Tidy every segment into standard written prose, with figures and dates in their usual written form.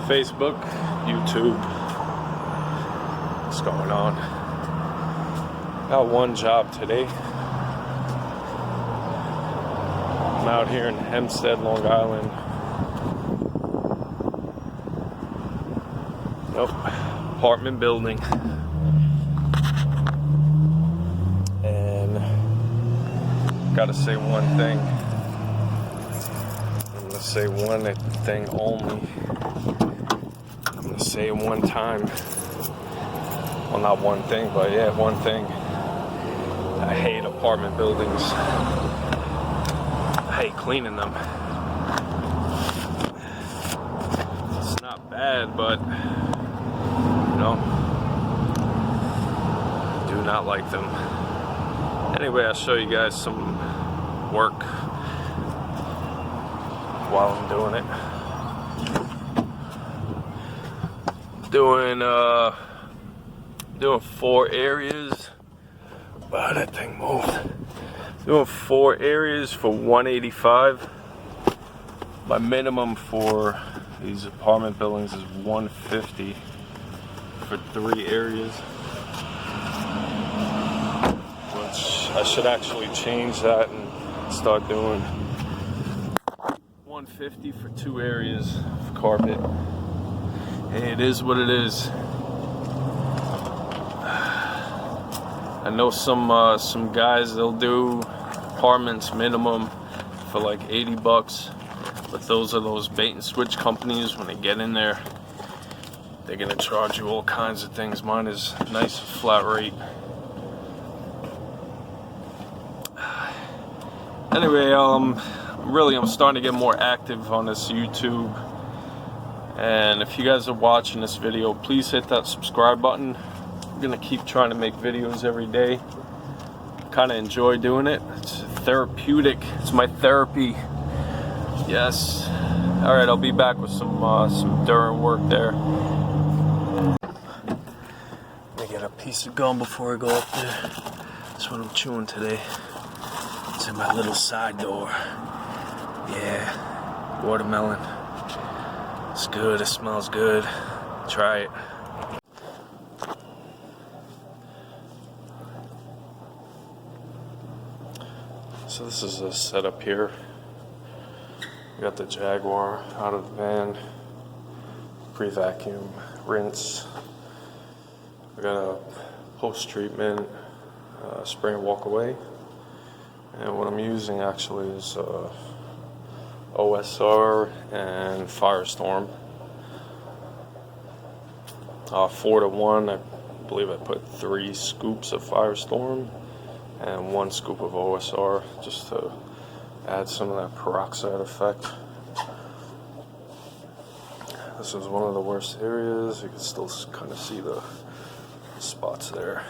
Facebook, YouTube. What's going on? Got one job today. I'm out here in Hempstead, Long Island. Nope, apartment building. And gotta say one thing. I'm gonna say one thing only. I'm gonna say it one time. Well, not one thing, but yeah, one thing. I hate apartment buildings. I hate cleaning them. It's not bad, but you know, I do not like them. Anyway, I'll show you guys some work while I'm doing it. Doing 4 areas. Wow, that thing moved. Doing 4 areas for $185. My minimum for these apartment buildings is $150 for 3 areas. Which I should actually change that and start doing $150 for 2 areas of carpet. Hey, it is what it is. I know some guys, they'll do apartments minimum for like $80, but those are those bait and switch companies. When they get in there, they're gonna charge you all kinds of things. Mine is nice flat rate. Anyway, I'm starting to get more active on this YouTube, and if you guys are watching this video, please hit that subscribe button. I'm gonna keep trying to make videos every day. Kind of enjoy doing it. It's therapeutic. It's my therapy. Yes. All right, I'll be back with some during work there. Let me get a piece of gum before I go up there. That's what I'm chewing today. It's in my little side door. Yeah, watermelon. It's good. It smells good. Try it. So this is a setup here. We got the Jaguar out of the van, pre-vacuum, rinse. We got a post-treatment, spray and walk away. And what I'm using actually is OSR and Firestorm. 4-to-1, I believe I put 3 scoops of Firestorm and 1 scoop of OSR, just to add some of that peroxide effect. This is one of the worst areas. You can still kind of see the spots there.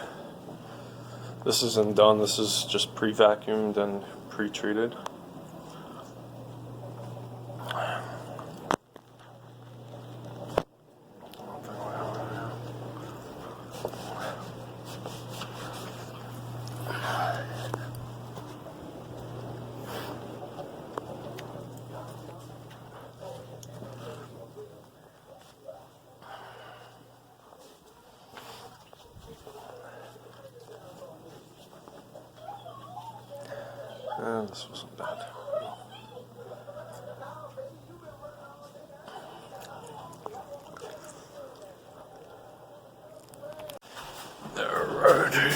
This isn't done. This is just pre-vacuumed and pre-treated. And this wasn't bad. Alrighty.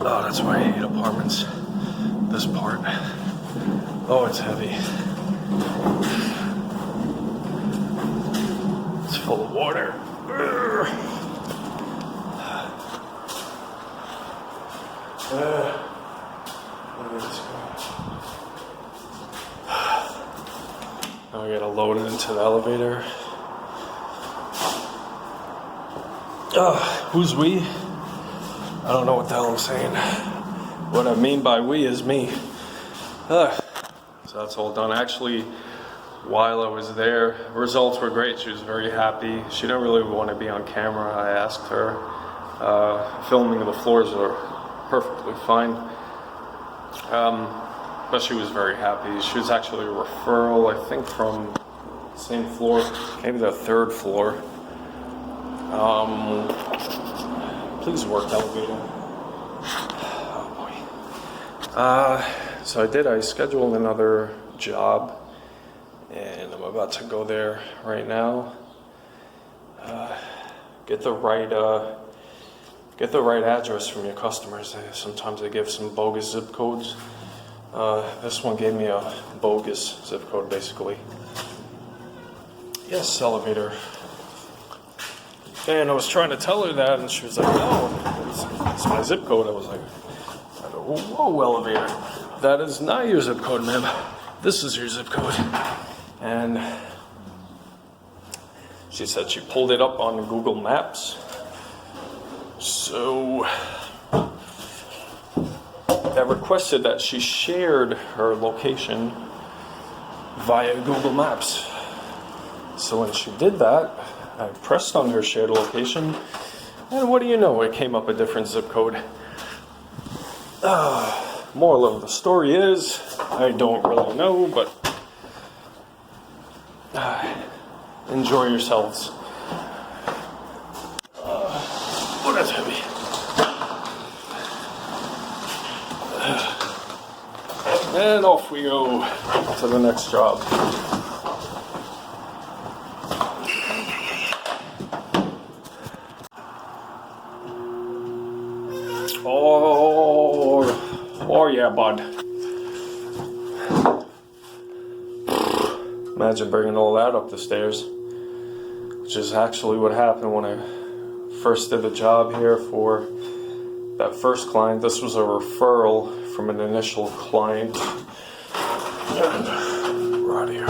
Oh, that's why I hate apartments. This part. Oh, it's heavy. It's full of water. Now I gotta load it into the elevator. Who's we? I don't know what the hell I'm saying. What I mean by we is me. So that's all done. Actually, while I was there, results were great. She was very happy. She didn't really want to be on camera. I asked her. Filming the floors are perfectly fine. But she was very happy. She was actually a referral, I think, from the same floor, maybe the third floor. Please work, elevator. Oh boy. So I scheduled another job, and I'm about to go there right now. Get the right address from your customers. Sometimes they give some bogus zip codes. This one gave me a bogus zip code, basically. Yes, elevator. And I was trying to tell her that, and she was like, no, it's my zip code. I was like, whoa, elevator. That is not your zip code, ma'am. This is your zip code. And she said she pulled it up on Google Maps. So I requested that she shared her location via Google Maps. So when she did that, I pressed on her shared location, and what do you know? It came up a different zip code. Moral of the story is, I don't really know, but enjoy yourselves. Oh, that's heavy. And off we go to the next job. Oh yeah, bud. Imagine bringing all that up the stairs, which is actually what happened when I first did the job here for that first client. This was a referral from an initial client. And we're out of here.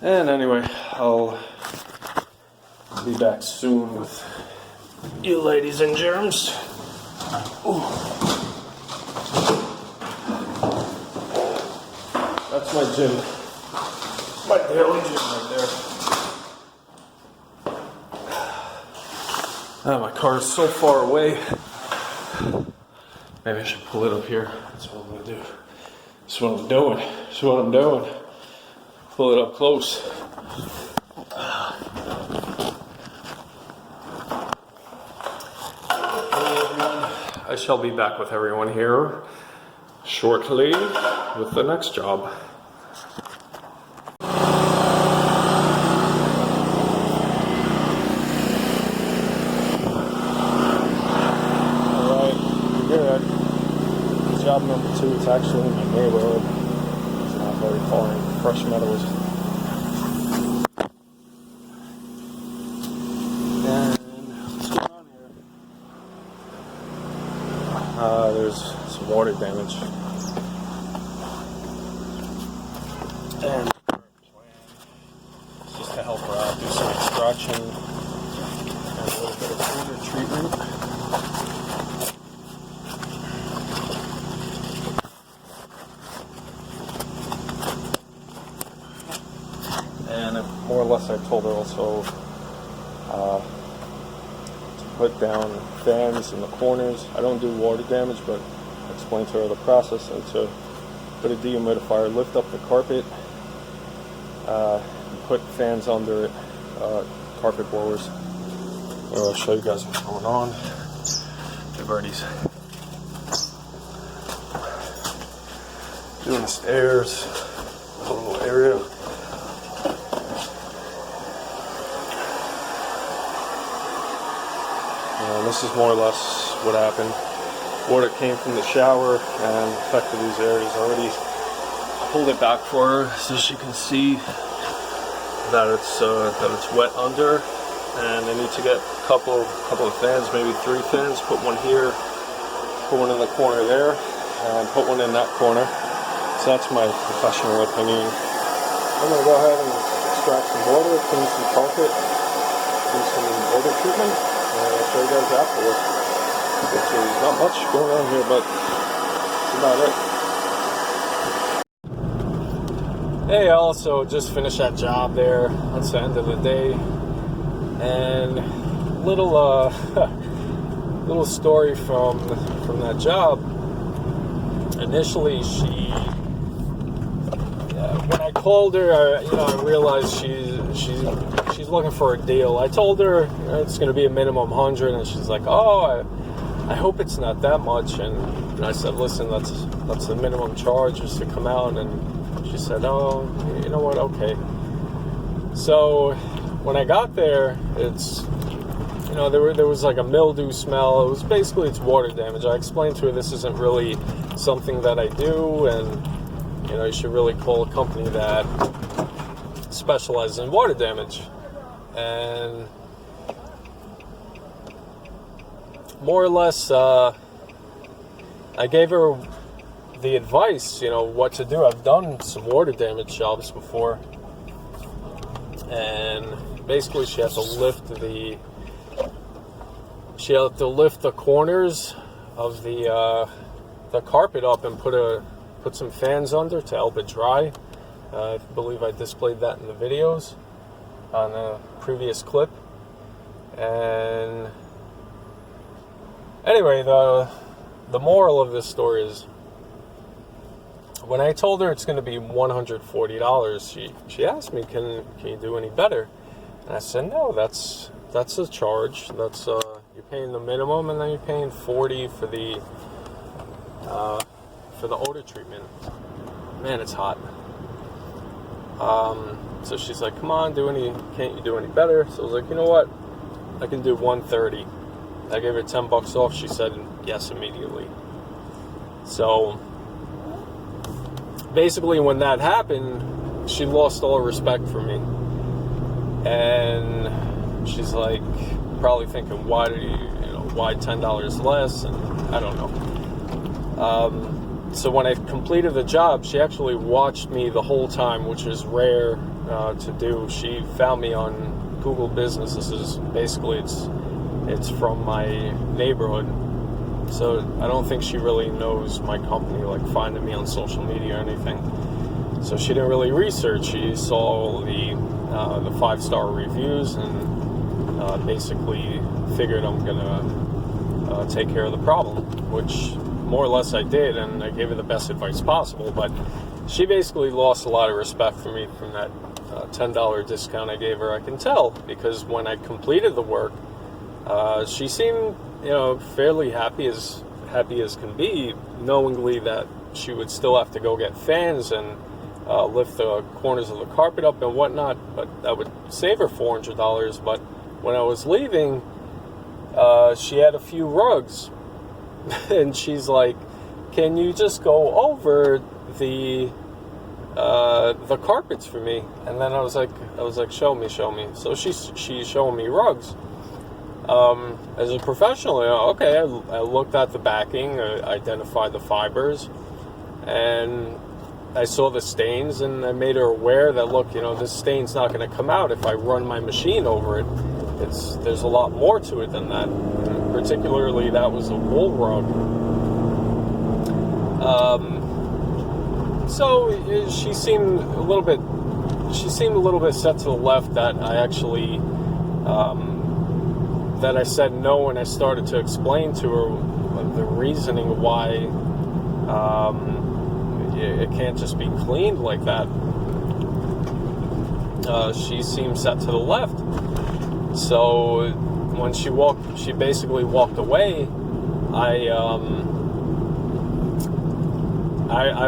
And anyway, I'll be back soon with you ladies and germs. Ooh. That's my gym. My daily gym right there. My car is so far away. Maybe I should pull it up here. That's what I'm gonna do. That's what I'm doing. That's what I'm doing. Pull it up close. I shall be back with everyone here shortly with the next job. Alright, we're good. Job number 2, it's actually in my neighborhood. It's not very far in Fresh Meadows. There's some water damage. And the plan is just to help her out, do some extraction and a little bit of odor treatment. And more or less I told her also put down fans in the corners. I don't do water damage, but I explained to her the process. So to put a dehumidifier, lift up the carpet, and put fans under it, carpet blowers. I'll show you guys what's going on. They've already doing the stairs, a little area. This is more or less what happened. Water came from the shower and affected these areas already. I pulled it back for her so she can see that it's wet under, and I need to get a couple of fans, maybe 3 fans. Put one here, put one in the corner there, and put one in that corner. So that's my professional opinion. I'm gonna go ahead and extract some water, clean some carpet, do some odor treatment. I'll show you guys afterwards. There's not much going on here, but that's about it. Hey, I also just finished that job there. That's the end of the day. And little little story from that job. Initially, when I called her, I realized she's looking for a deal. I told her it's going to be a minimum 100, and she's like, "Oh, I hope it's not that much." And I said, "Listen, that's the minimum charge just to come out." And she said, "Oh, you know what? Okay." So when I got there, it's there was like a mildew smell. It's water damage. I explained to her this isn't really something that I do, and you should really call a company that specializes in water damage. And more or less, I gave her the advice, what to do. I've done some water damage jobs before, and basically she had to lift the corners of the carpet up and put some fans under to help it dry. I believe I displayed that in the videos on a previous clip. And anyway, the moral of this story is, when I told her it's going to be $140, she asked me, can you do any better? And I said, no, that's a charge. That's you're paying the minimum, and then you're paying $40 for the odor treatment. Man, it's hot. So she's like, come on, can't you do any better? So I was like, you know what? I can do $130. I gave her $10 off. She said yes immediately. So basically, when that happened, she lost all respect for me. And she's like, probably thinking, why $10 less? And I don't know. So when I completed the job, she actually watched me the whole time, which is rare to do. She found me on Google Business. This is basically, it's from my neighborhood. So I don't think she really knows my company, like finding me on social media or anything. So she didn't really research. She saw the 5-star reviews and basically figured I'm gonna take care of the problem, which more or less I did, and I gave her the best advice possible. But she basically lost a lot of respect for me from that $10 discount I gave her. I can tell, because when I completed the work, she seemed fairly happy as can be, knowingly that she would still have to go get fans and lift the corners of the carpet up and whatnot, but that would save her $400. But when I was leaving, she had a few rugs, and she's like, can you just go over the carpets for me? And then I was like, show me. So she's showing me rugs. As a professional, okay, I looked at the backing, identified the fibers, and I saw the stains, and I made her aware that, look, this stain's not going to come out if I run my machine over it. There's a lot more to it than that. And particularly, that was a wool rug. So she seemed a little bit set to the left that I actually. That I said no, and I started to explain to her the reasoning why it can't just be cleaned like that. She seemed set to the left. So when she basically walked away, I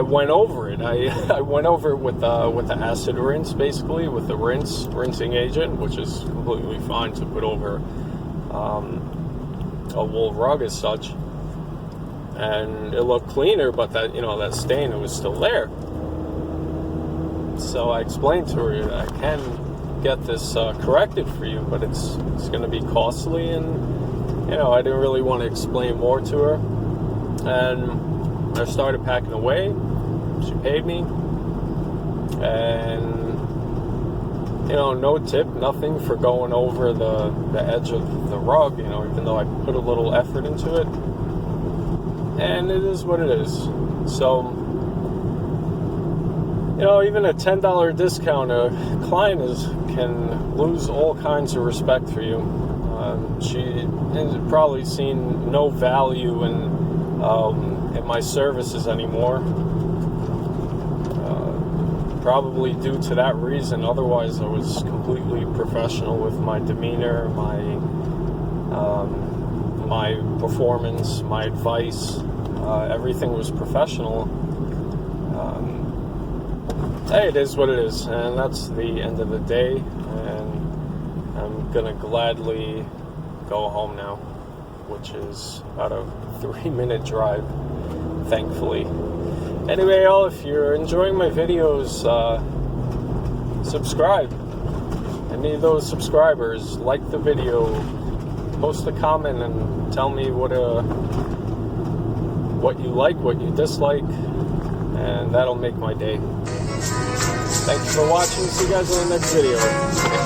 went over it. I went over it with the acid rinse, basically, with the rinsing agent, which is completely fine to put over a wool rug as such, and it looked cleaner, but that that stain, it was still there. So I explained to her, I can get this corrected for you, but it's going to be costly, and I didn't really want to explain more to her. And I started packing away. She paid me, and no tip, nothing for going over the edge of the rug, even though I put a little effort into it. And it is what it is. So, even a $10 discount, a client can lose all kinds of respect for you. She has probably seen no value in my services anymore. Probably due to that reason. Otherwise, I was completely professional with my demeanor, my performance, my advice. Everything was professional. Hey, it is what it is, and that's the end of the day, and I'm gonna gladly go home now, which is about a 3-minute drive, thankfully. Anyway, y'all, if you're enjoying my videos, subscribe. I need those subscribers. Like the video, post a comment, and tell me what you like, what you dislike, and that'll make my day. Thanks for watching. See you guys in the next video.